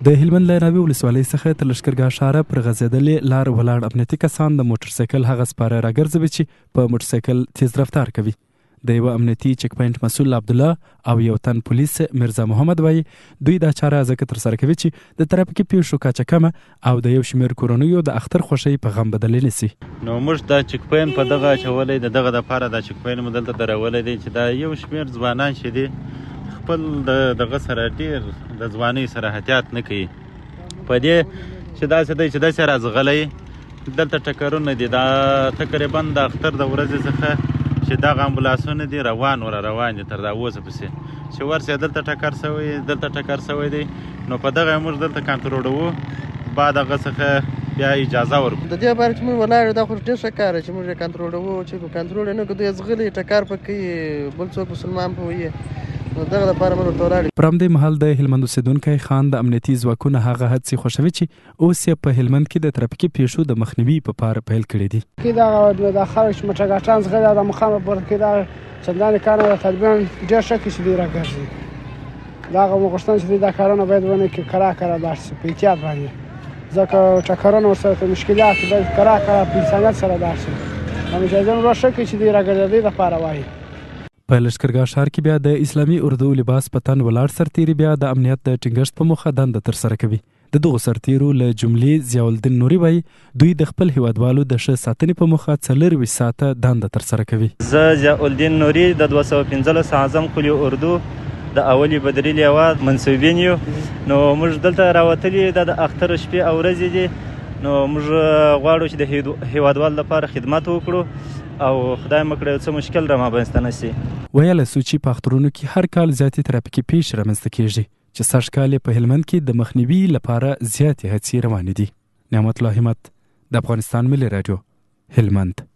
د هلمند له ناوې ولسوالۍ څخه تر لښکرګاه ښاره پر غځېدلې لار ولاړ امنیتي کسان د موټرسایکل هغه سپاره راګرځوي چې په موټرسایکل تیز رفتار کوي. د یوه امنیتي چک پوینټ مسؤل عبدالله او یو تن پولیس مرزا محمد وایي دوی دا چاره ځکه ترسره کوي چې د ترافیکي پیښو کچه کمه او د یو شمېر کورنیو د اختر خوښۍ په غم بدلې نشي. نو موږ دا چک پوینټ په دغه اچولی د دغه دپاره دا چک پوینټ مو دلته درولی دی چې دا یو شمېر ځوانان چې دي خپل دغه سره ډېر د ځوانۍ سره احتیاط نه کوي په دې چې داسې دی چې داسې راځغلی دلته ټکرونه دي. دا تقریبا د اختر د ورځې څخه چې دغه امبولانسونه دي روان دي تر دا اوسه پسې چې ورسې دلته ټکر سوی دی. نو په دغه موږ دلته کنټرولوو بعد هغه څخه بیا اجازه ورکړو. د دې باره چې موږ ولاړ دا خو ډېر ښه کار چې موږ یې کنټرولوو چې کنټرول یې نه کړو دوی ځغلي ټکر په کوي بل څوک مسلمان په وایي نو دغه لپاره موږ ورته ولاړ. پر همدې مهال د هلمند اوسېدونکی خان د امنیتي ځواکونو هغه هڅې خوښوي چې اوس یې په هلمند کې د ترافیکي پیښو د مخنیوي په پاره پیل کړي دي. دا خلک چې موټرګاټان ځغلي د مخامخ بور کې دا چندانې کار نه طالبان ډېر ښه کې چې دوی راګرځي. دا هغه غوښتنه چې دا کارونه باید ونه کړي کرا لاړ شي په احتیاط باندې ځکه ټکرونه ورسره مشکلات باید کرا په انسانیت سره لاړ شي. دا مجازونه را ښه کړي چې دوی راګرځېدلي دپاره وایي. په لښکرګاه ښار کې بیا د اسلامي اردو لباس په تن ولاړ سرتیري بیا د امنیت د ټینګښت په موخه دنده ترسره کوي. د دغو سرتیرو له جملې ضیاءالدین نوري وایي دوی د خپل هیوادوالو د ښه ساتنې په موخه 24 ساعته دنده ترسره کوي. زه ضیاءالدین نوري د 215 اعظم قلی اردو د اولی بدري لیوه منصوبین یو. نو موږ دلته راوتلي د اختر شپې او ورځې دي. نو موږ غواړو چې د هیوادوالو لپاره خدمت وکړو او خدای مکړه څه مشکل را مابینځته نه شي. ویلی سو چې په اخترونو کې هر کال زیاتې ترافیکي پیښې رامنځته کیږي چې سږ کال یې په هلمند کې د مخنیوي لپاره زیاتې هڅې روانې دي. نعمت الله همت د افغانستان ملي راډیو هلمند.